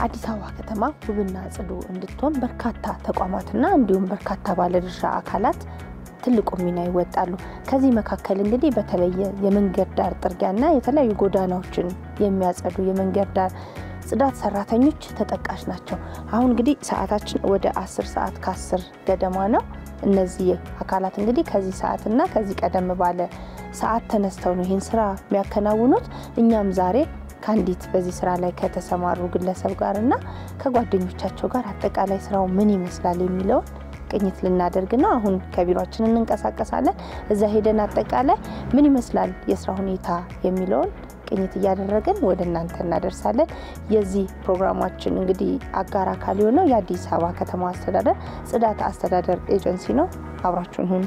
አዲስ አበባ ከተማ ውብና ጽዱ እንድትሆን በርካታ ተቋማትና እንዲሁም በርካታ ባለድርሻ አካላት ትልቁ ሚና ይወጣሉ። ከዚህ መካከል እንግዲህ በተለየ የመንገድ ዳር ጥርጊያና የተለያዩ ጎዳናዎችን የሚያጸዱ የመንገድ ዳር ጽዳት ሰራተኞች ተጠቃሽ ናቸው። አሁን እንግዲህ ሰዓታችን ወደ 10 ሰዓት ከ10 ገደማ ነው። እነዚህ አካላት እንግዲህ ከዚህ ሰዓትና ከዚህ ቀደም ባለ ሰዓት ተነስተው ነው ይሄን ስራ የሚያከናውኑት። እኛም ዛሬ ካንዲት በዚህ ስራ ላይ ከተሰማሩ ግለሰብ ጋርና ከጓደኞቻቸው ጋር አጠቃላይ ስራው ምን ይመስላል የሚለው ቅኝት ልናደርግ ነው። አሁን ከቢሮአችን እንንቀሳቀሳለን። እዛ ሄደን አጠቃላይ ምን ይመስላል የስራ ሁኔታ የሚለው ቅኝት እያደረግን ወደ እናንተ እናደርሳለን። የዚህ ፕሮግራማችን እንግዲህ አጋር አካል የሆነው የአዲስ አበባ ከተማ አስተዳደር ጽዳት አስተዳደር ኤጀንሲ ነው። አብራችሁን ሁኑ።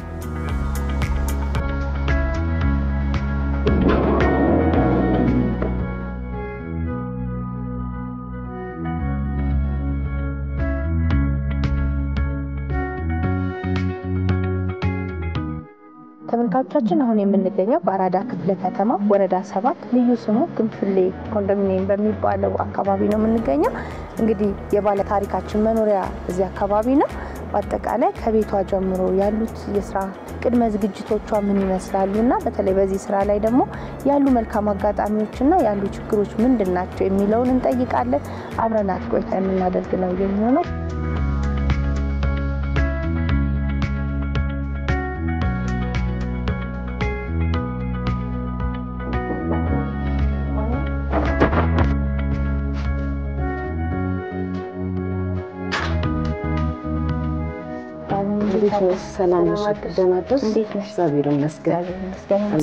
ተመልካቾቻችን አሁን የምንገኘው በአራዳ ክፍለ ከተማ ወረዳ 7 ልዩ ስሙ ግንፍሌ ኮንዶሚኒየም በሚባለው አካባቢ ነው የምንገኘው። እንግዲህ የባለ ታሪካችን መኖሪያ እዚህ አካባቢ ነው። በአጠቃላይ ከቤቷ ጀምሮ ያሉት የስራ ቅድመ ዝግጅቶቿ ምን ይመስላሉና በተለይ በዚህ ስራ ላይ ደግሞ ያሉ መልካም አጋጣሚዎችና ያሉ ችግሮች ምንድናቸው የሚለውን እንጠይቃለን። አብረናት ቆይታ የምናደርግ ነው የሚሆነው። ሰላም ነሽ? እንዴት ነሽ? እግዚአብሔር ይመስገን።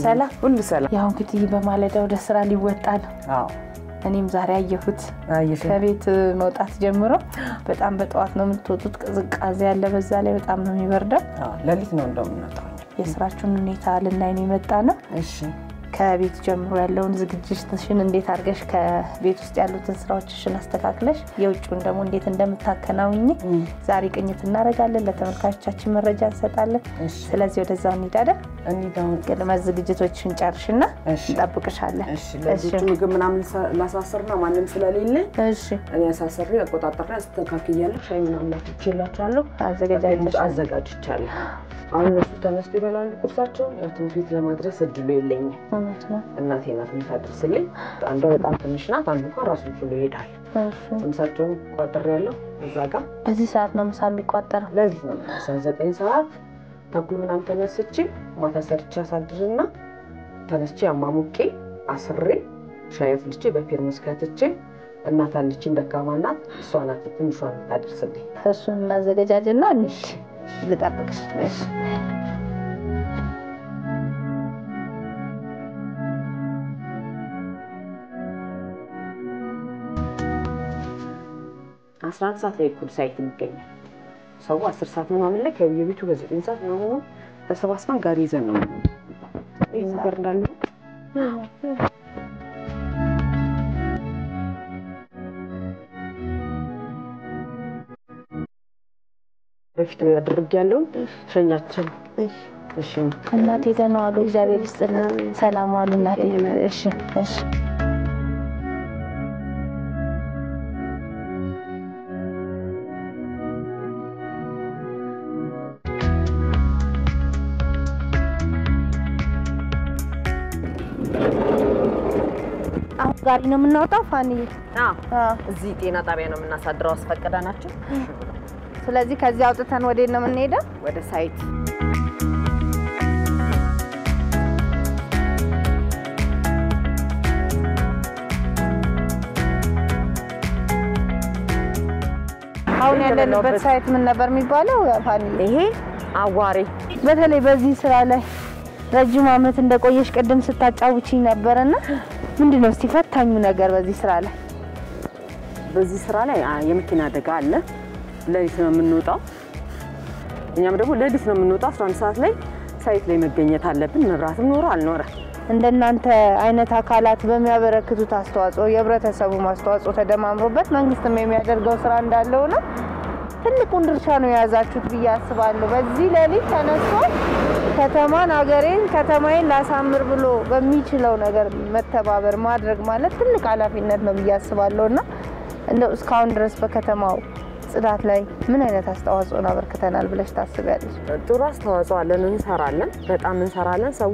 ሰላም ሁሉ ሰላም። ያው እንግዲህ በማለዳ ወደ ስራ ሊወጣ ነው። አዎ እኔም ዛሬ አየሁት። ከቤት መውጣት ጀምሮ በጣም በጠዋት ነው የምትወጡት። ቅዝቃዜ ያለ በዛ ላይ በጣም ነው የሚበርደው። ለሊት ነው እንደምንወጣው። የስራችሁን ሁኔታ ልናይ ነው የመጣ ነው። እሺ ከቤት ጀምሮ ያለውን ዝግጅትሽን እንዴት አድርገሽ ከቤት ውስጥ ያሉትን ስራዎችሽን አስተካክለሽ የውጭውን ደግሞ እንዴት እንደምታከናውኝ ዛሬ ቅኝት እናደርጋለን። ለተመልካቾቻችን መረጃ እንሰጣለን። ስለዚህ ወደዛው እንሄዳለን። ቅድመ ዝግጅቶችሽን ጨርሽና እንጠብቅሻለን። እሺ ለዚህ ምግብ ምናምን ላሳሰርና ማንም ስለሌለ እሺ እኔ አሳሰሪ አቆጣጣሪ አስተካክያለሁ። ሻይ ምናምን አፍልቼላችኋለሁ። አዘጋጅቻለሁ። አሁን እሱ ተነስቶ ይበላሉ ቁርሳቸውን። ትምህርት ለማድረስ እድሉ የለኝም። እናቴ ናት የምታደርስልኝ። አንዷ በጣም ትንሽ ናት፣ አንዱ እንኳን ራሱን ችሎ ይሄዳል። ምሳቸውን ቋጥሬያለሁ እዛ ጋር። በዚህ ሰዓት ነው ምሳ የሚቋጠረው? ለዚህ ነው 9 ሰዓት ተኩል ምናምን ተነስቼ ማታ ሰርቼ አሳድርና ተነስቼ አማሙቄ አስሬ ሻይ አፍልቼ በፌርሙስ ከትቼ እናት አለችኝ ደካማ ናት፣ እሷ ናት ትንሿን ታደርስልኝ። እሱን ማዘጋጃጅና እንሽ ልጠብቅሽ። እሺ አስራን ሰዓት ላይ ኩል ሳይት ይገኛል። ሰው 10 ሰዓት ምናምን ላይ ከየቤቱ በ9 ሰዓት ነው ተሰባስበን ጋር ይዘን ነው ይዘር እንዳለ በፊት ያደርጋለሁ ሸኛችን። እሺ እናቴ ደህና ዋሉ? እግዚአብሔር ይስጥልን። ሰላም ዋሉ እናቴ? እሺ እሺ ጋሪ ነው የምናወጣው ፋኒ? እዚህ ጤና ጣቢያ ነው የምናሳድረው አስፈቀዳናችሁ። ስለዚህ ከዚህ አውጥተን ወዴት ነው የምንሄደው? ወደ ሳይት። አሁን ያለንበት ሳይት ምን ነበር የሚባለው ፋኒ? ይሄ አዋሬ። በተለይ በዚህ ስራ ላይ ረጅም አመት እንደቆየሽ ቀደም ስታጫውቺኝ ነበርና ምንድነው እስቲ ፈታኙ ነገር በዚህ ስራ ላይ? በዚህ ስራ ላይ የመኪና አደጋ አለ። ለሊት ነው የምንወጣው። እኛም ደግሞ ለሊት ነው የምንወጣው። 11 ሰዓት ላይ ሳይት ላይ መገኘት አለብን። መብራትም ኖሮ አልኖረ እንደናንተ አይነት አካላት በሚያበረክቱት አስተዋጽኦ የህብረተሰቡ ማስተዋጽኦ ተደማምሮበት መንግስትም የሚያደርገው ስራ እንዳለው ነው። ትልቁን ድርሻ ነው ያዛችሁት ብዬ አስባለሁ። በዚህ ለሊት ተነስቶ ከተማን አገሬን ከተማዬን ላሳምር ብሎ በሚችለው ነገር መተባበር ማድረግ ማለት ትልቅ ኃላፊነት ነው ብዬ አስባለሁና እንደው እስካሁን ድረስ በከተማው ጽዳት ላይ ምን አይነት አስተዋጽኦ አበርክተናል ብለሽ ታስቢያለሽ? ጥሩ አስተዋጽኦ አለን፣ እንሰራለን፣ በጣም እንሰራለን። ሰው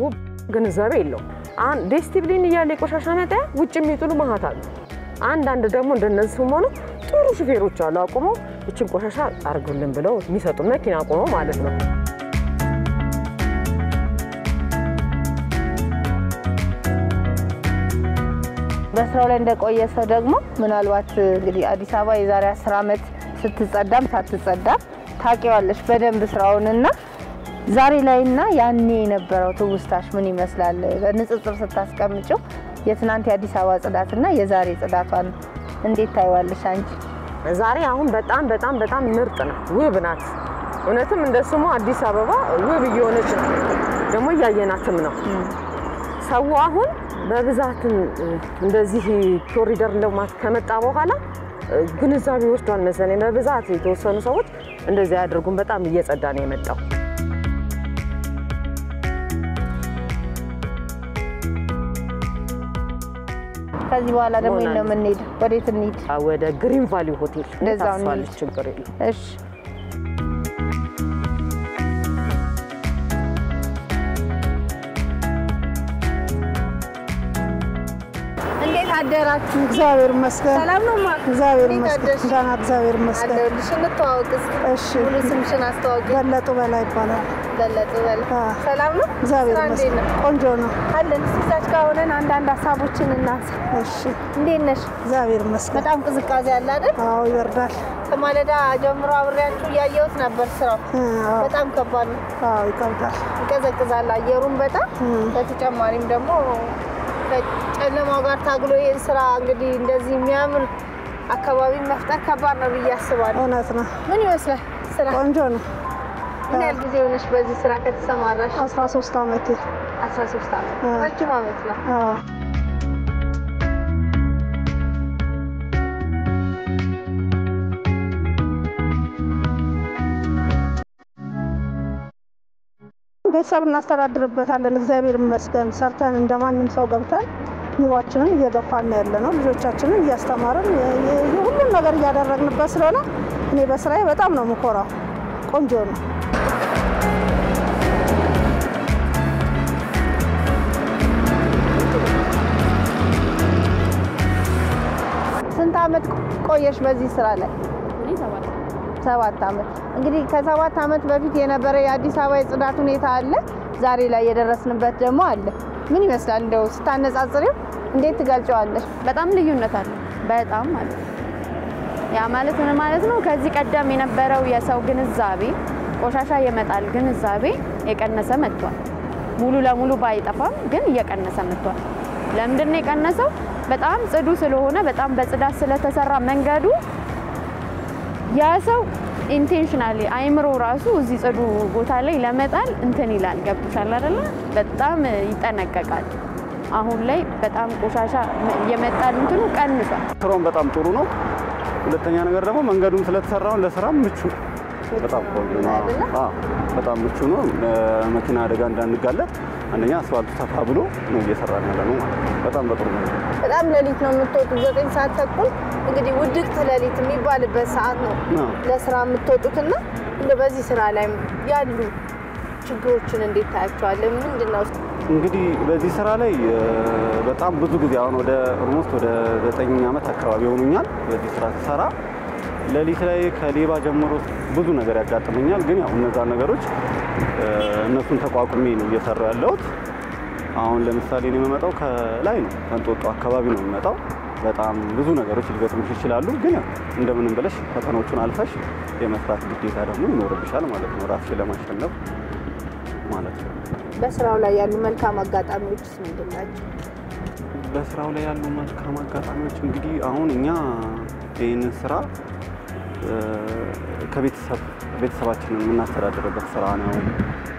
ግንዛቤ የለው። ዲሲፕሊን እያለ ቆሻሻ መጣያ ውጭ የሚጥሉ ማህት አሉ። አንዳንድ ደግሞ እንደነዚህ ሆኖ ጥሩ ሹፌሮች አሉ አቁመው እቺን ቆሻሻ አርጉልን ብለው የሚሰጡ መኪና አቁመው ማለት ነው። በስራው ላይ እንደቆየ ሰው ደግሞ ምናልባት እንግዲህ አዲስ አበባ የዛሬ 10 አመት ስትጸዳም ሳትጸዳም ታውቂዋለሽ በደንብ ስራውንና ዛሬ ላይና ያኔ የነበረው ትውስታሽ ምን ይመስላል? በንጽጽር ስታስቀምጪው የትናንት የአዲስ አበባ ጽዳትና የዛሬ ጽዳቷን እንዴት ታይዋለሽ አንቺ? ዛሬ አሁን በጣም በጣም በጣም ምርጥ ነው፣ ውብ ናት። እውነትም እንደስሙ አዲስ አበባ ውብ እየሆነች ነው፣ ደግሞ እያየናትም ነው። ሰው አሁን በብዛት እንደዚህ ኮሪደር ልማት ከመጣ በኋላ ግንዛቤ ወስዷል መሰለኝ። በብዛት የተወሰኑ ሰዎች እንደዚህ ያደርጉን በጣም እየጸዳ ነው የመጣው። ከዚህ በኋላ ደግሞ ነው የምንሄድ። ወዴት እንሂድ? ወደ ግሪን ቫሊ ሆቴል። እንደዛው ነው ችግር የለም። እሺ እንዴት አደራችሁ? እግዚአብሔር ይመስገን። ሰላም ነው ማ? እግዚአብሔር ይመስገን። ደህና እግዚአብሔር ይመስገን። አለሁልሽ። እንተዋወቅስ? እሺ። ሙሉ ስምሽን አስተዋውቂ። በለጡ በላይ ይባላል። በለጡ በላይ። ሰላም ነው? እግዚአብሔር ይመስገን። ቆንጆ ነው። አለን። እዛች ጋር ሆነን አንዳንድ ሀሳቦችን እናንሳ። እሺ። እንዴት ነሽ? እግዚአብሔር ይመስገን። በጣም ቅዝቃዜ አለ አይደል? አዎ ይወርዳል። ከማለዳ ጀምሮ አብሬያችሁ እያየሁት ነበር ስራው። በጣም ከባድ ነው። አዎ ይከብዳል። ይቀዘቅዛል አየሩን በጣም። በተጨማሪም ደግሞ ከጨለማው ጋር ታግሎ ይሄን ስራ እንግዲህ እንደዚህ የሚያምር አካባቢ መፍጠር ከባድ ነው ብዬ አስባለሁ። እውነት ነው። ምን ይመስላል ስራ? ቆንጆ ነው። ምን ያህል ጊዜ ሆነሽ በዚህ ስራ ከተሰማራሽ? 13 አመት። 13 አመት። ረጅም አመት ነው። አዎ ቤተሰብ እናስተዳድርበታለን። እግዚአብሔር ይመስገን። ሰርተን እንደማንም ሰው ገብተን ኑሯችንን እየገፋን ያለ ነው። ልጆቻችንን እያስተማርን ሁሉም ነገር እያደረግንበት ስለሆነ እኔ በስራዬ በጣም ነው የምኮራው። ቆንጆ ነው። ስንት አመት ቆየሽ በዚህ ስራ ላይ? 7 አመት። እንግዲህ ከ7 አመት በፊት የነበረ የአዲስ አበባ የጽዳት ሁኔታ አለ፣ ዛሬ ላይ የደረስንበት ደግሞ አለ። ምን ይመስላል? እንደው ስታነጻጽሪው እንዴት ትገልጫዋለሽ? በጣም ልዩነት አለ። በጣም ማለት ያ ማለት ምን ማለት ነው? ከዚህ ቀደም የነበረው የሰው ግንዛቤ ቆሻሻ የመጣል ግንዛቤ የቀነሰ መጥቷል። ሙሉ ለሙሉ ባይጠፋም ግን እየቀነሰ መጥቷል። ለምንድን ነው የቀነሰው? በጣም ጽዱ ስለሆነ በጣም በጽዳት ስለተሰራ መንገዱ ያ ሰው ኢንቴንሽናሊ አይምሮ ራሱ እዚህ ጽዱ ቦታ ላይ ለመጣል እንትን ይላል። ገብቶሻል አይደለ? በጣም ይጠነቀቃል። አሁን ላይ በጣም ቆሻሻ የመጣል እንትኑ ቀንሷል። ስራውን በጣም ጥሩ ነው። ሁለተኛ ነገር ደግሞ መንገዱም ስለተሰራው ለስራ ምቹ በጣም ቆንጆ ነው። በጣም ምቹ ነው። መኪና አደጋ እንዳንጋለጥ አንደኛ አስፋልቱ ሰፋ ብሎ ነው እየሰራን ያለነው ማለት ነው። በጣም በጥሩ ነው። በጣም ሌሊት ነው የምትወጡት። 9 ሰዓት ተኩል እንግዲህ ውድቅት ሌሊት የሚባልበት ሰዓት ነው ለስራ የምትወጡትና በዚህ ስራ ላይ ያሉ ችግሮችን እንዴት ታያቸዋለህ? ምንድነው እንግዲህ በዚህ ስራ ላይ በጣም ብዙ ጊዜ አሁን ወደ ኦልሞስት ወደ 9 አመት አካባቢ ሆኖኛል በዚህ ስራ ተሰራ። ሌሊት ላይ ከሌባ ጀምሮ ብዙ ነገር ያጋጥመኛል። ግን ያው እነዛ ነገሮች እነሱን ተቋቁሜ ነው እየሰራው ያለሁት። አሁን ለምሳሌ እኔ የምመጣው ከላይ ነው፣ ከእንጦጦ አካባቢ ነው የምመጣው። በጣም ብዙ ነገሮች ሊገጥሙሽ ይችላሉ። ግን ያው እንደምንም ብለሽ ፈተናዎቹን አልፈሽ የመስራት ግዴታ ደግሞ ይኖርብሻል ማለት ነው፣ ራስሽን ለማሸነፍ ማለት ነው። በስራው ላይ ያሉ መልካም አጋጣሚዎች ምንድን ናቸው? በስራው ላይ ያሉ መልካም አጋጣሚዎች እንግዲህ አሁን እኛ ይህንን ስራ ከቤተሰባችንን የምናስተዳድርበት ስራ ነው።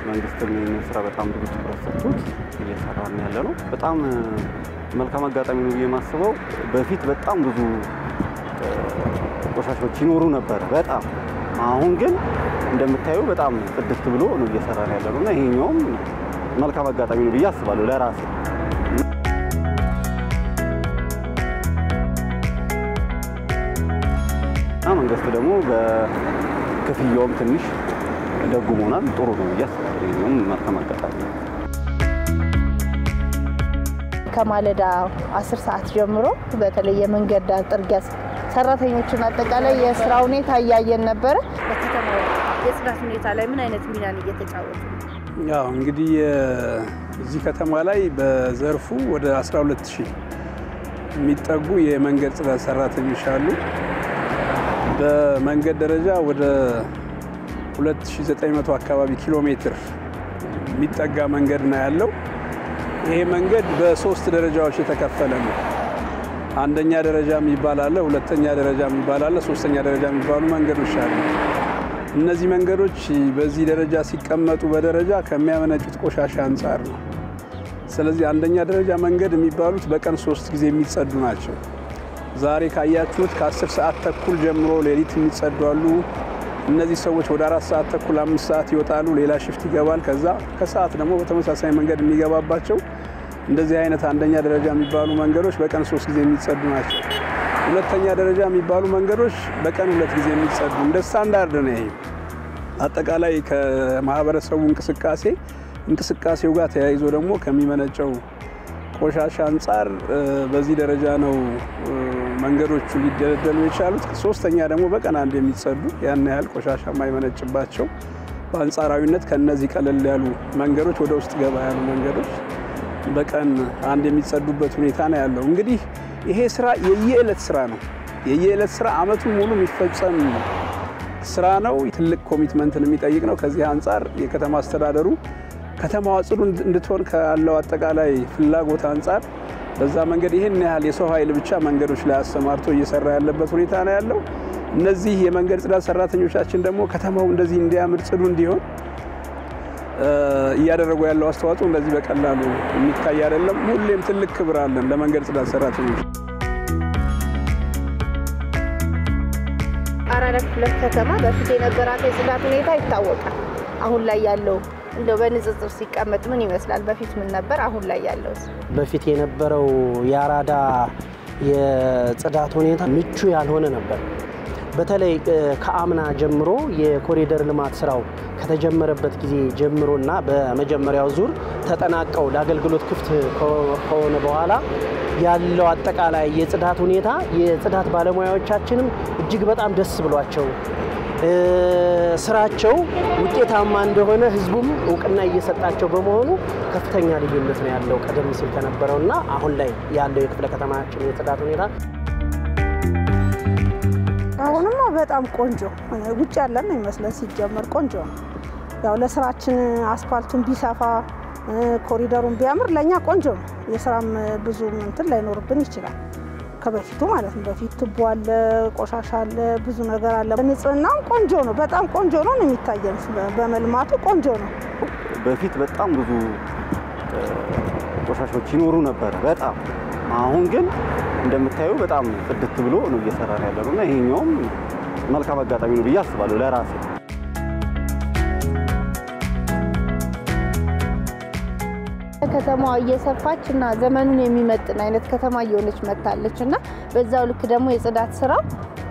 መንግስትም ይህንን ስራ በጣም ብዙ ትኩረት ሰጥቶት እየሰራን ያለ ነው። በጣም መልካም አጋጣሚ ነው ብዬ የማስበው በፊት በጣም ብዙ ቆሻሾች ይኖሩ ነበር በጣም። አሁን ግን እንደምታየው በጣም ጽድት ብሎ ነው እየሰራን ያለ ነውና ይሄኛውም መልካም አጋጣሚ ነው ብዬ አስባለሁ ለራሴ። መንግስት ደግሞ በክፍያውም ትንሽ ደጉሞናል። ጥሩ ነው ያስፈልጋል መልካም አጋጣሚ ነው። ከማለዳ 10 ሰዓት ጀምሮ በተለይ የመንገድ ዳር ጥርጊያ ሰራተኞችን አጠቃላይ የስራ ሁኔታ እያየን ነበር። በከተማው የጽዳት ሁኔታ ላይ ምን አይነት ሚናን እየተጫወቱ ነው? ያው እንግዲህ እዚህ ከተማ ላይ በዘርፉ ወደ 12000 የሚጠጉ የመንገድ ጽዳት ሰራተኞች አሉ። በመንገድ ደረጃ ወደ 2900 አካባቢ ኪሎ ሜትር የሚጠጋ መንገድ ነው ያለው። ይሄ መንገድ በ3 ደረጃዎች የተከፈለ ነው። አንደኛ ደረጃ የሚባል አለ፣ ሁለተኛ ደረጃ የሚባል አለ፣ ሶስተኛ ደረጃ የሚባሉ መንገዶች አሉ። እነዚህ መንገዶች በዚህ ደረጃ ሲቀመጡ በደረጃ ከሚያመነጩት ቆሻሻ አንጻር ነው። ስለዚህ አንደኛ ደረጃ መንገድ የሚባሉት በቀን 3 ጊዜ የሚጸዱ ናቸው። ዛሬ ካያችሁት ከ10 ሰዓት ተኩል ጀምሮ ሌሊት የሚጸዱ አሉ። እነዚህ ሰዎች ወደ 4 ሰዓት ተኩል 5 ሰዓት ይወጣሉ፣ ሌላ ሽፍት ይገባል። ከዛ ከሰዓት ደግሞ በተመሳሳይ መንገድ የሚገባባቸው እንደዚህ አይነት አንደኛ ደረጃ የሚባሉ መንገዶች በቀን 3 ጊዜ የሚጸዱ ናቸው። ሁለተኛ ደረጃ የሚባሉ መንገዶች በቀን 2 ጊዜ የሚጸዱ እንደ ስታንዳርድ ነው። ይሄ አጠቃላይ ከማህበረሰቡ እንቅስቃሴው ጋር ተያይዞ ደግሞ ከሚመነጨው ቆሻሻ አንጻር በዚህ ደረጃ ነው መንገዶቹ ሊደለደሉ የቻሉት። ሶስተኛ ደግሞ በቀን አንድ የሚጸዱ ያን ያህል ቆሻሻ የማይመነጭባቸው በአንጻራዊነት ከነዚህ ቀለል ያሉ መንገዶች ወደ ውስጥ ገባ ያሉ መንገዶች በቀን አንድ የሚጸዱበት ሁኔታ ነው ያለው። እንግዲህ ይሄ ስራ የየዕለት ስራ ነው። የየዕለት ስራ አመቱን ሙሉ የሚፈጸም ስራ ነው። ትልቅ ኮሚትመንትን የሚጠይቅ ነው። ከዚህ አንጻር የከተማ አስተዳደሩ ከተማዋ ጽዱ እንድትሆን ካለው አጠቃላይ ፍላጎት አንጻር በዛ መንገድ ይሄን ያህል የሰው ኃይል ብቻ መንገዶች ላይ አሰማርቶ እየሰራ ያለበት ሁኔታ ነው ያለው። እነዚህ የመንገድ ጽዳት ሰራተኞቻችን ደግሞ ከተማው እንደዚህ እንዲያምር ጽዱ እንዲሆን እያደረጉ ያለው አስተዋጽኦ እንደዚህ በቀላሉ የሚታይ አይደለም። ሁሌም ትልቅ ክብር አለን ለመንገድ ጽዳት ሰራተኞች። አራዳ ክፍለ ከተማ በፊት የነበራት የጽዳት ሁኔታ ይታወቃል። አሁን ላይ ያለው እንደው በንጽጽር ሲቀመጥ ምን ይመስላል? በፊት ምን ነበር? አሁን ላይ ያለው? በፊት የነበረው የአራዳ የጽዳት ሁኔታ ምቹ ያልሆነ ነበር። በተለይ ከአምና ጀምሮ የኮሪደር ልማት ስራው ከተጀመረበት ጊዜ ጀምሮና በመጀመሪያው ዙር ተጠናቀው ለአገልግሎት ክፍት ከሆነ በኋላ ያለው አጠቃላይ የጽዳት ሁኔታ የጽዳት ባለሙያዎቻችንም እጅግ በጣም ደስ ብሏቸው ስራቸው ውጤታማ እንደሆነ ህዝቡም እውቅና እየሰጣቸው በመሆኑ ከፍተኛ ልዩነት ነው ያለው ቀደም ሲል ከነበረውና አሁን ላይ ያለው የክፍለ ከተማችን የጽዳት ሁኔታ። አሁንማ በጣም ቆንጆ ውጭ ያለን ነው ይመስላል። ሲጀመር ቆንጆ ነው። ያው ለስራችን አስፋልቱን ቢሰፋ ኮሪደሩን ቢያምር ለኛ ቆንጆ ነው። የስራም ብዙ እንትን ላይኖርብን ይችላል ከበፊቱ ማለት ነው። በፊት ትቦ አለ፣ ቆሻሻ አለ፣ ብዙ ነገር አለ። ንጽህናው ቆንጆ ነው፣ በጣም ቆንጆ ነው የሚታየን። በመልማቱ ቆንጆ ነው። በፊት በጣም ብዙ ቆሻሻዎች ይኖሩ ነበር በጣም። አሁን ግን እንደምታዩ በጣም ጽድት ብሎ ነው እየሰራን ያለውና ይሄኛውም መልካም አጋጣሚ ነው ብዬ አስባለሁ ለራሴ። ከተማዋ እየሰፋች እና ዘመኑን የሚመጥን አይነት ከተማ እየሆነች መጣለች እና በዛው ልክ ደግሞ የጽዳት ስራው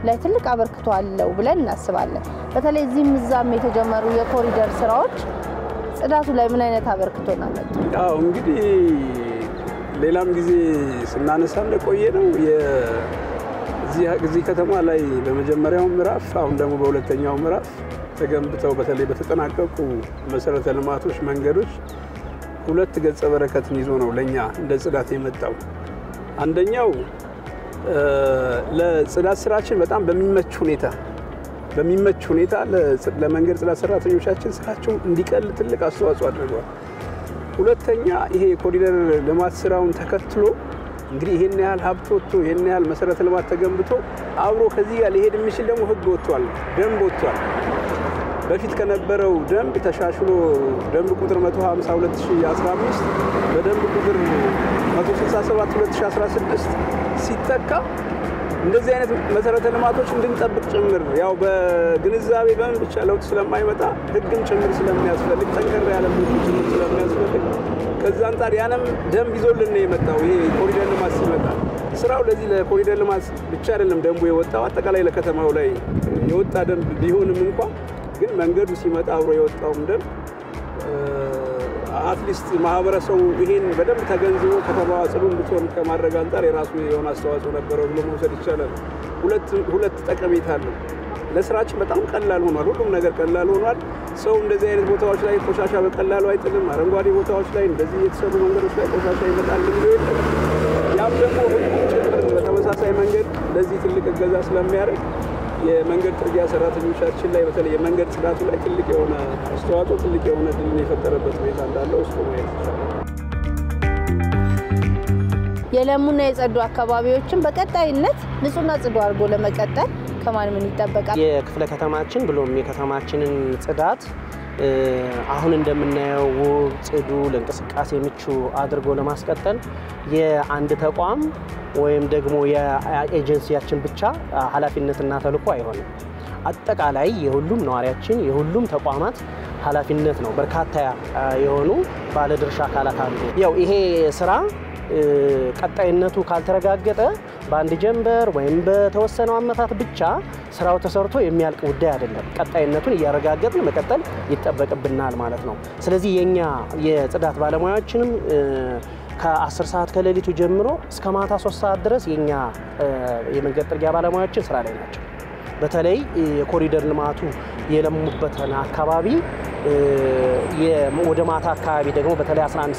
ላይ ትልቅ አበርክቶ አለው ብለን እናስባለን። በተለይ እዚህም እዛም የተጀመሩ የኮሪደር ስራዎች ጽዳቱ ላይ ምን አይነት አበርክቶ አመጡ? ያው እንግዲህ ሌላም ጊዜ ስናነሳ እንደቆየ ነው የዚህ ከተማ ላይ በመጀመሪያው ምዕራፍ አሁን ደግሞ በሁለተኛው ምዕራፍ ተገንብተው በተለይ በተጠናቀቁ መሰረተ ልማቶች መንገዶች ሁለት ገጸ በረከትን ይዞ ነው ለኛ እንደ ጽዳት የመጣው። አንደኛው ለጽዳት ስራችን በጣም በሚመች ሁኔታ ለመንገድ ጽዳት ሰራተኞቻችን ስራቸው እንዲቀል ትልቅ አስተዋጽኦ አድርጓል። ሁለተኛ ይሄ የኮሪደር ልማት ስራውን ተከትሎ እንግዲህ ይሄን ያህል ሀብት ወጥቶ ይሄን ያህል መሰረተ ልማት ተገንብቶ አብሮ ከዚህ ጋር ሊሄድ የሚችል ደግሞ ህግ ወጥቷል፣ ደንብ ወጥቷል። በፊት ከነበረው ደንብ ተሻሽሎ ደንብ ቁጥር 152/2015 በደንብ ቁጥር 167/2016 ሲተካ እንደዚህ አይነት መሰረተ ልማቶች እንድንጠብቅ ጭምር ያው በግንዛቤ በምን ብቻ ለውጥ ስለማይመጣ ህግም ጭምር ስለሚያስፈልግ ጠንከር ያለ ህግ ጭምር ስለሚያስፈልግ ከዛ አንፃር ያንም ደንብ ይዞልን ነው የመጣው። ይሄ ኮሪደር ልማት ሲመጣ ስራው ለዚህ ለኮሪደር ልማት ብቻ አይደለም ደንቡ የወጣው አጠቃላይ ለከተማው ላይ የወጣ ደንብ ቢሆንም እንኳን ግን መንገዱ ሲመጣ አብሮ የወጣውም ደንብ አትሊስት ማህበረሰቡ ይሄን በደንብ ተገንዝቦ ከተማዋ ጽዱ እንድትሆን ከማድረግ አንፃር የራሱ የሆነ አስተዋጽኦ ነበረው ብሎ መውሰድ ይቻላል። ሁለት ጠቀሜታ አለው። ለስራችን በጣም ቀላል ሆኗል። ሁሉም ነገር ቀላል ሆኗል። ሰው እንደዚህ አይነት ቦታዎች ላይ ቆሻሻ በቀላሉ አይጥልም። አረንጓዴ ቦታዎች ላይ እንደዚህ የተሰሩ መንገዶች ላይ ቆሻሻ ይመጣል ብሎ የለም። ያም ደግሞ ሁሉም ጭምር በተመሳሳይ መንገድ ለዚህ ትልቅ እገዛ ስለሚያደርግ የመንገድ ጥርጊያ ሰራተኞቻችን ላይ በተለይ የመንገድ ጽዳቱ ላይ ትልቅ የሆነ አስተዋጽኦ ትልቅ የሆነ ድልን የፈጠረበት ሁኔታ እንዳለው እሱ ማየት ይቻላል። የለሙና የጸዱ አካባቢዎችን በቀጣይነት ንጹህና ጽዱ አድርጎ ለመቀጠል ከማን ምን ይጠበቃል? የክፍለ ከተማችን ብሎም የከተማችንን ጽዳት አሁን እንደምናየው ጽዱ ለእንቅስቃሴ ምቹ አድርጎ ለማስቀጠል የአንድ ተቋም ወይም ደግሞ የኤጀንሲያችን ብቻ ኃላፊነትና ተልዕኮ አይሆንም። አጠቃላይ የሁሉም ነዋሪያችን የሁሉም ተቋማት ኃላፊነት ነው። በርካታ የሆኑ ባለድርሻ አካላት አሉ። ያው ይሄ ስራ ቀጣይነቱ ካልተረጋገጠ በአንድ ጀንበር ወይም በተወሰነው ዓመታት ብቻ ስራው ተሰርቶ የሚያልቅ ጉዳይ አይደለም። ቀጣይነቱን እያረጋገጥን መቀጠል ይጠበቅብናል ማለት ነው። ስለዚህ የኛ የጽዳት ባለሙያዎችንም ከ10 ሰዓት ከሌሊቱ ጀምሮ እስከ ማታ 3 ሰዓት ድረስ የኛ የመንገድ ጥርጊያ ባለሙያዎችን ስራ ላይ ናቸው። በተለይ የኮሪደር ልማቱ የለሙበትን አካባቢ ወደ ማታ አካባቢ ደግሞ በተለይ 11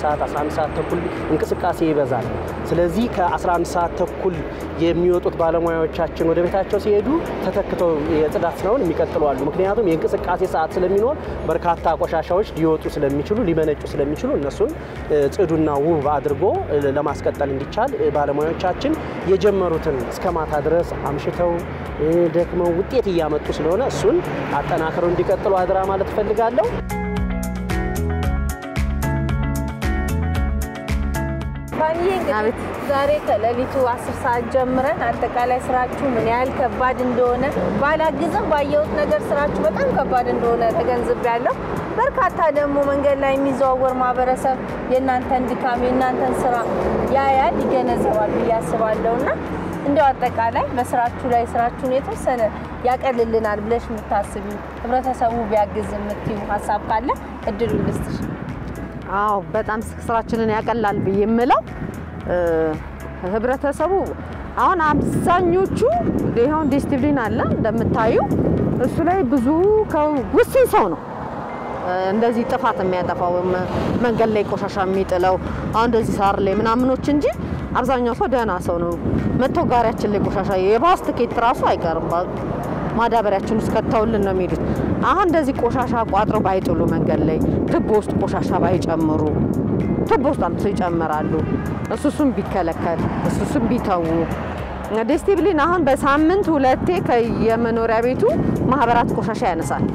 ሰዓት ተኩል እንቅስቃሴ ይበዛል። ስለዚህ ከ11 ሰዓት ተኩል የሚወጡት ባለሙያዎቻችን ወደ ቤታቸው ሲሄዱ ተተክተው የጽዳት ስራውን የሚቀጥሉ አሉ። ምክንያቱም የእንቅስቃሴ ሰዓት ስለሚኖር በርካታ ቆሻሻዎች ሊወጡ ስለሚችሉ ሊመነጩ ስለሚችሉ እነሱን ጽዱና ውብ አድርጎ ለማስቀጠል እንዲቻል ባለሙያዎቻችን የጀመሩትን እስከ ማታ ድረስ አምሽተው ደክመው ውጤት እያመጡ ስለሆነ እሱን አጠናክረው እንዲቀጥሉ አድራ ማለት ፈልጋለሁ። አቤት ዛሬ ከሌሊቱ 10 ሰዓት ጀምረን አጠቃላይ ስራችሁ ምን ያህል ከባድ እንደሆነ ባላግዝም ባየሁት ነገር ስራችሁ በጣም ከባድ እንደሆነ ተገንዝቤያለሁ። በርካታ ደግሞ መንገድ ላይ የሚዘዋወር ማህበረሰብ የእናንተን ድካም የእናንተን ስራ ያያል ይገነዘባል ብዬ አስባለሁና እንደው አጠቃላይ በስራችሁ ላይ ስራችሁን የተወሰነ ያቀልልናል ብለሽ የምታስቢ ህብረተሰቡ ቢያግዝ የምትዩ ሀሳብ ካለ እድሉን ልስጥሽ። አዎ በጣም ስራችንን ያቀላል ብዬ የምለው ህብረተሰቡ አሁን አብዛኞቹ ይሄን ዲስቲፕሊን አለ እንደምታዩ እሱ ላይ ብዙ ውስን ሰው ነው እንደዚህ ጥፋት የሚያጠፋው መንገድ ላይ ቆሻሻ የሚጥለው አሁን እንደዚህ ሳር ላይ ምናምኖች እንጂ አብዛኛው ሰው ደህና ሰው ነው። መጥቶ ጋሪያችን ላይ ቆሻሻ የባስ ትኬት ራሱ አይቀርም ማዳበሪያችን ውስጥ ከተውልን ነው የሚሉት። አሁን እንደዚህ ቆሻሻ ቋጥሮ ባይጥሉ መንገድ ላይ ቱቦ ውስጥ ቆሻሻ ባይጨምሩ ቱቦ ውስጥ አምጥተው ይጨምራሉ። እሱም ቢከለከል እሱም ቢተው ዲስቲፕሊን አሁን በሳምንት 2 ከየመኖሪያ ቤቱ ማህበራት ቆሻሻ ያነሳል።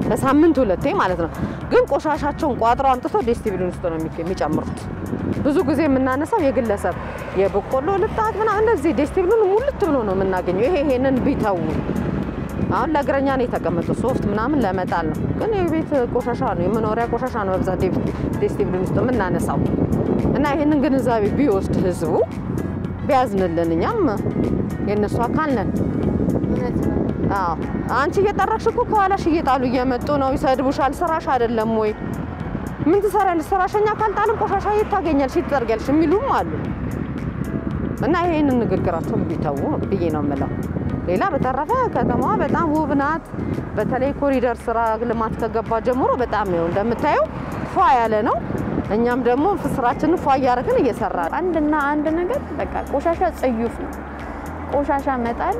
በሳምንት 2 ማለት ነው። ግን ቆሻሻቸውን ቋጥረው አምጥተው ዲስቲፕሊን ውስጥ ነው የሚጨምሩት። ብዙ ጊዜ የምናነሳው የግለሰብ የበቆሎ ልጣት ምናምን እንደዚህ ዲስቲፕሊን ሙልት ብሎ ነው የምናገኘው። ይሄንን ቢተው አሁን ለእግረኛ ነው የተቀመጠው ሶፍት ምናምን ለመጣል ነው። ግን የቤት ቆሻሻ ነው የመኖሪያ ቆሻሻ ነው በብዛት ዲስቲፕሊን ውስጥ የምናነሳው እና ይሄንን ግንዛቤ ቢወስድ ህዝቡ ቢያዝንልን እኛም የነሱ አካል ነን። አዎ አንቺ እየጠረክሽ እኮ ከኋላሽ እየጣሉ እየመጡ ነው ይሰድቡሻል። ስራሽ አይደለም ወይ ምን ትሰራለሽ? ስራሽኛ ካልጣልን ቆሻሻ የታገኛልሽ ይተርገልሽ የሚሉም አሉ እና ይሄንን ንግግራቸውን ቢተው ብዬ ነው የምለው። ሌላ በተረፈ ከተማዋ በጣም ውብ ናት። በተለይ ኮሪደር ስራ ልማት ከገባ ጀምሮ በጣም ነው እንደምታየው ፏ ያለ ነው። እኛም ደግሞ ስራችንን ፏ እያደረግን እየሰራን አንድ ነገር በቃ ቆሻሻ ጽዩፍ ነው። ቆሻሻ መጣል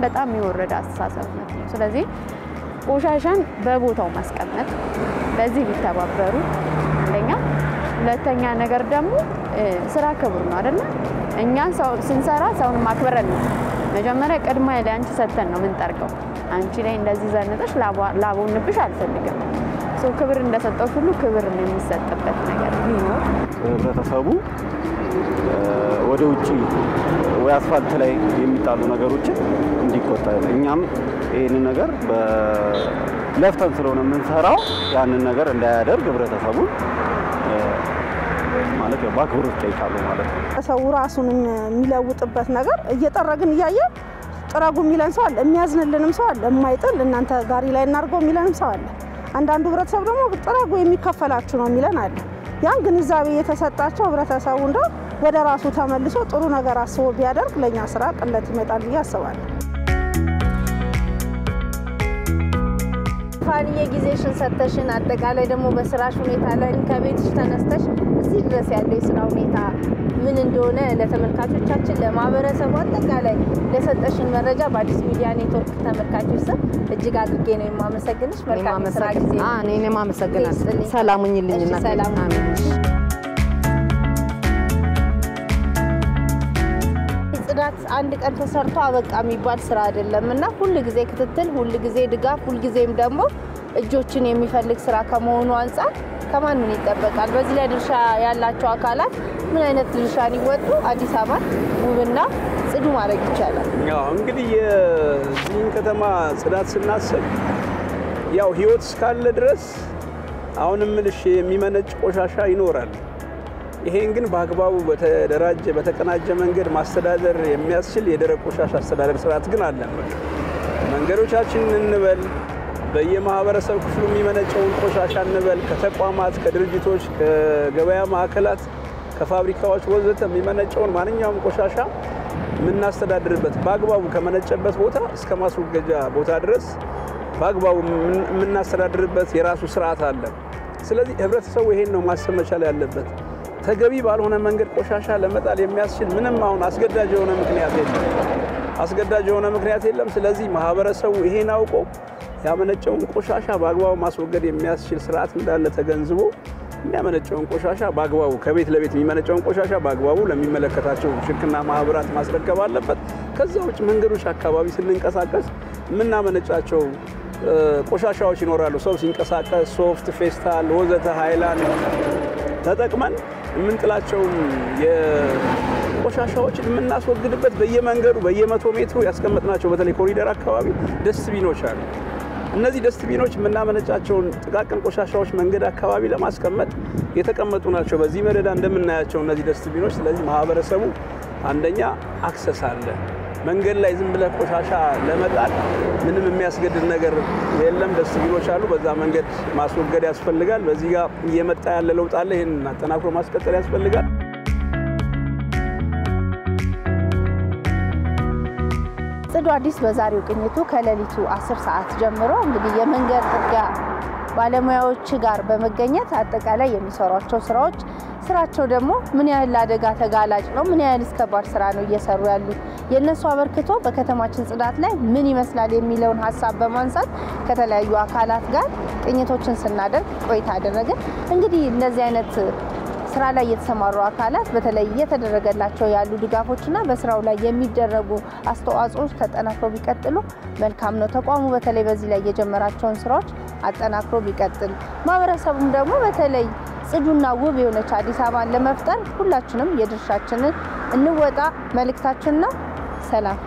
በጣም የወረደ አስተሳሰብ ነው። ስለዚህ ቆሻሻን በቦታው ማስቀመጥ በዚህ ቢተባበሩ አንደኛ፣ ሁለተኛ ነገር ደግሞ ስራ ክብር ነው አይደል? እኛ ስንሰራ ሰውን ማክበረን ነው። መጀመሪያ ቅድማ ላይ አንቺ ሰተን ነው የምንጠርቀው። አንቺ ላይ እንደዚህ ዘንጠሽ ላቦንብሽ አልፈልግም። ሰው ክብር እንደሰጠው ሁሉ ክብር የሚሰጥበት ነገር ቢኖር ህብረተሰቡ ወደ ውጪ ወይ አስፋልት ላይ የሚጣሉ ነገሮችን እንዲቆጠብ እኛም ይሄንን ነገር ለፍተን ስለሆነ የምንሰራው ያንን ነገር እንዳያደርግ ህብረተሰቡን ማለት በአክብሮት ይጠይቃሉ ማለት ነው። ሰው ራሱን የሚለውጥበት ነገር እየጠረግን እያየን ጥረጉ የሚለን ሰው አለ፣ የሚያዝንልንም ሰው አለ፣ የማይጥል እናንተ ጋሪ ላይ እናርገው የሚለንም ሰው አለ። አንዳንዱ ህብረተሰብ ደግሞ ጥረጉ የሚከፈላችሁ ነው የሚለን አለ። ያን ግንዛቤ የተሰጣቸው ህብረተሰቡ እንደው ወደ ራሱ ተመልሶ ጥሩ ነገር አስቦ ቢያደርግ ለኛ ስራ ቅለት ይመጣል ብዬ አስባለሁ። ፋንዬ ጊዜሽን ሰጥተሽን አጠቃላይ ደግሞ በስራሽ ሁኔታ ላይ ከቤትሽ ተነስተሽ እዚህ ድረስ ያለው የስራ ሁኔታ ምን እንደሆነ ለተመልካቾቻችን ለማህበረሰቡ አጠቃላይ ለሰጠሽን መረጃ በአዲስ ሚዲያ ኔትወርክ ተመልካቾች ስም እጅግ አድርጌ ነው የማመሰግንሽ። መልካም ስራ ጊዜ። እኔም አመሰግናለሁ። ሰላም ሁኚልኝና ሰላም አሜን። ጽዳት አንድ ቀን ተሰርቶ አበቃ የሚባል ስራ አይደለምና ሁሉ ጊዜ ክትትል፣ ሁሉ ጊዜ ድጋፍ፣ ሁሉ ጊዜም ደግሞ እጆችን የሚፈልግ ስራ ከመሆኑ አንፃር ከማን ምን ይጠበቃል? በዚህ ላይ ድርሻ ያላቸው አካላት ምን አይነት ድርሻን ይወጡ አዲስ አበባ ውብና ጽዱ ማድረግ ይቻላል? ያው እንግዲህ የዚህን ከተማ ጽዳት ስናስብ ያው ህይወት እስካለ ድረስ አሁንም ምልሽ የሚመነጭ ቆሻሻ ይኖራል። ይሄን ግን በአግባቡ በተደራጀ በተቀናጀ መንገድ ማስተዳደር የሚያስችል የደረቅ ቆሻሻ አስተዳደር ስርዓት ግን አለ። መንገዶቻችንን እንበል በየማህበረሰብ ክፍሉ የሚመነጨውን ቆሻሻ እንበል ከተቋማት፣ ከድርጅቶች፣ ከገበያ ማዕከላት፣ ከፋብሪካዎች ወዘተ የሚመነጨውን ማንኛውም ቆሻሻ የምናስተዳድርበት በአግባቡ ከመነጨበት ቦታ እስከ ማስወገጃ ቦታ ድረስ በአግባቡ የምናስተዳድርበት የራሱ ስርዓት አለ። ስለዚህ ህብረተሰቡ ይሄን ነው ማሰብ መቻል ያለበት። ተገቢ ባልሆነ መንገድ ቆሻሻ ለመጣል የሚያስችል ምንም አሁን አስገዳጅ የሆነ ምክንያት የለም። ስለዚህ ማህበረሰቡ ይሄን አውቆ ያመነጨውን ቆሻሻ በአግባቡ ማስወገድ የሚያስችል ስርዓት እንዳለ ተገንዝቦ የሚያመነጨውን ቆሻሻ በአግባቡ ከቤት ለቤት የሚመነጨውን ቆሻሻ በአግባቡ ለሚመለከታቸው ሽርክና ማህበራት ማስረከብ አለበት። ከዛ ውጭ መንገዶች አካባቢ ስንንቀሳቀስ የምናመነጫቸው ቆሻሻዎች ይኖራሉ። ሰው ሲንቀሳቀስ ሶፍት፣ ፌስታል ወዘተ ሃይላንድ ተጠቅመን የምንጥላቸው የቆሻሻዎችን የምናስወግድበት በየመንገዱ በየ100 ሜትሩ ያስቀመጥናቸው በተለይ ኮሪደር አካባቢ ደስትቢኖች አሉ። እነዚህ ደስትቢኖች የምናመነጫቸውን ጥቃቅን ቆሻሻዎች መንገድ አካባቢ ለማስቀመጥ የተቀመጡ ናቸው። በዚህ መደዳ እንደምናያቸው እነዚህ ደስትቢኖች። ስለዚህ ማህበረሰቡ አንደኛ አክሰስ አለ። መንገድ ላይ ዝም ብለህ ቆሻሻ ለመጣል ምንም የሚያስገድድ ነገር የለም። ደስትቢኖች አሉ። በዛ መንገድ ማስወገድ ያስፈልጋል። በዚህ ጋር እየመጣ ያለ ለውጥ አለ። ይሄን አጠናክሮ ማስቀጠል ያስፈልጋል። ጽዱ አዲስ በዛሬው ቅኝቱ ከሌሊቱ 10 ሰዓት ጀምሮ እንግዲህ የመንገድ ጥርጊያ ባለሙያዎች ጋር በመገኘት አጠቃላይ የሚሰሯቸው ስራቸው ደግሞ ምን ያህል አደጋ ተጋላጭ ነው፣ ምን ያህል ከባድ ስራ ነው እየሰሩ ያሉት፣ የነሱ አበርክቶ በከተማችን ጽዳት ላይ ምን ይመስላል የሚለውን ሀሳብ በማንሳት ከተለያዩ አካላት ጋር ቅኝቶችን ስናደርግ ቆይታ አደረግን። እንግዲህ እንደዚህ አይነት ስራ ላይ የተሰማሩ አካላት በተለይ እየተደረገላቸው ያሉ ድጋፎችና በስራው ላይ የሚደረጉ አስተዋጽኦች ተጠናክሮ ቢቀጥሉ መልካም ነው። ተቋሙ በተለይ በዚህ ላይ የጀመራቸውን ስራዎች አጠናክሮ ቢቀጥል፣ ማህበረሰቡም ደግሞ በተለይ ጽዱና ውብ የሆነች አዲስ አበባን ለመፍጠር ሁላችንም የድርሻችንን እንወጣ መልእክታችን ነው። ሰላም።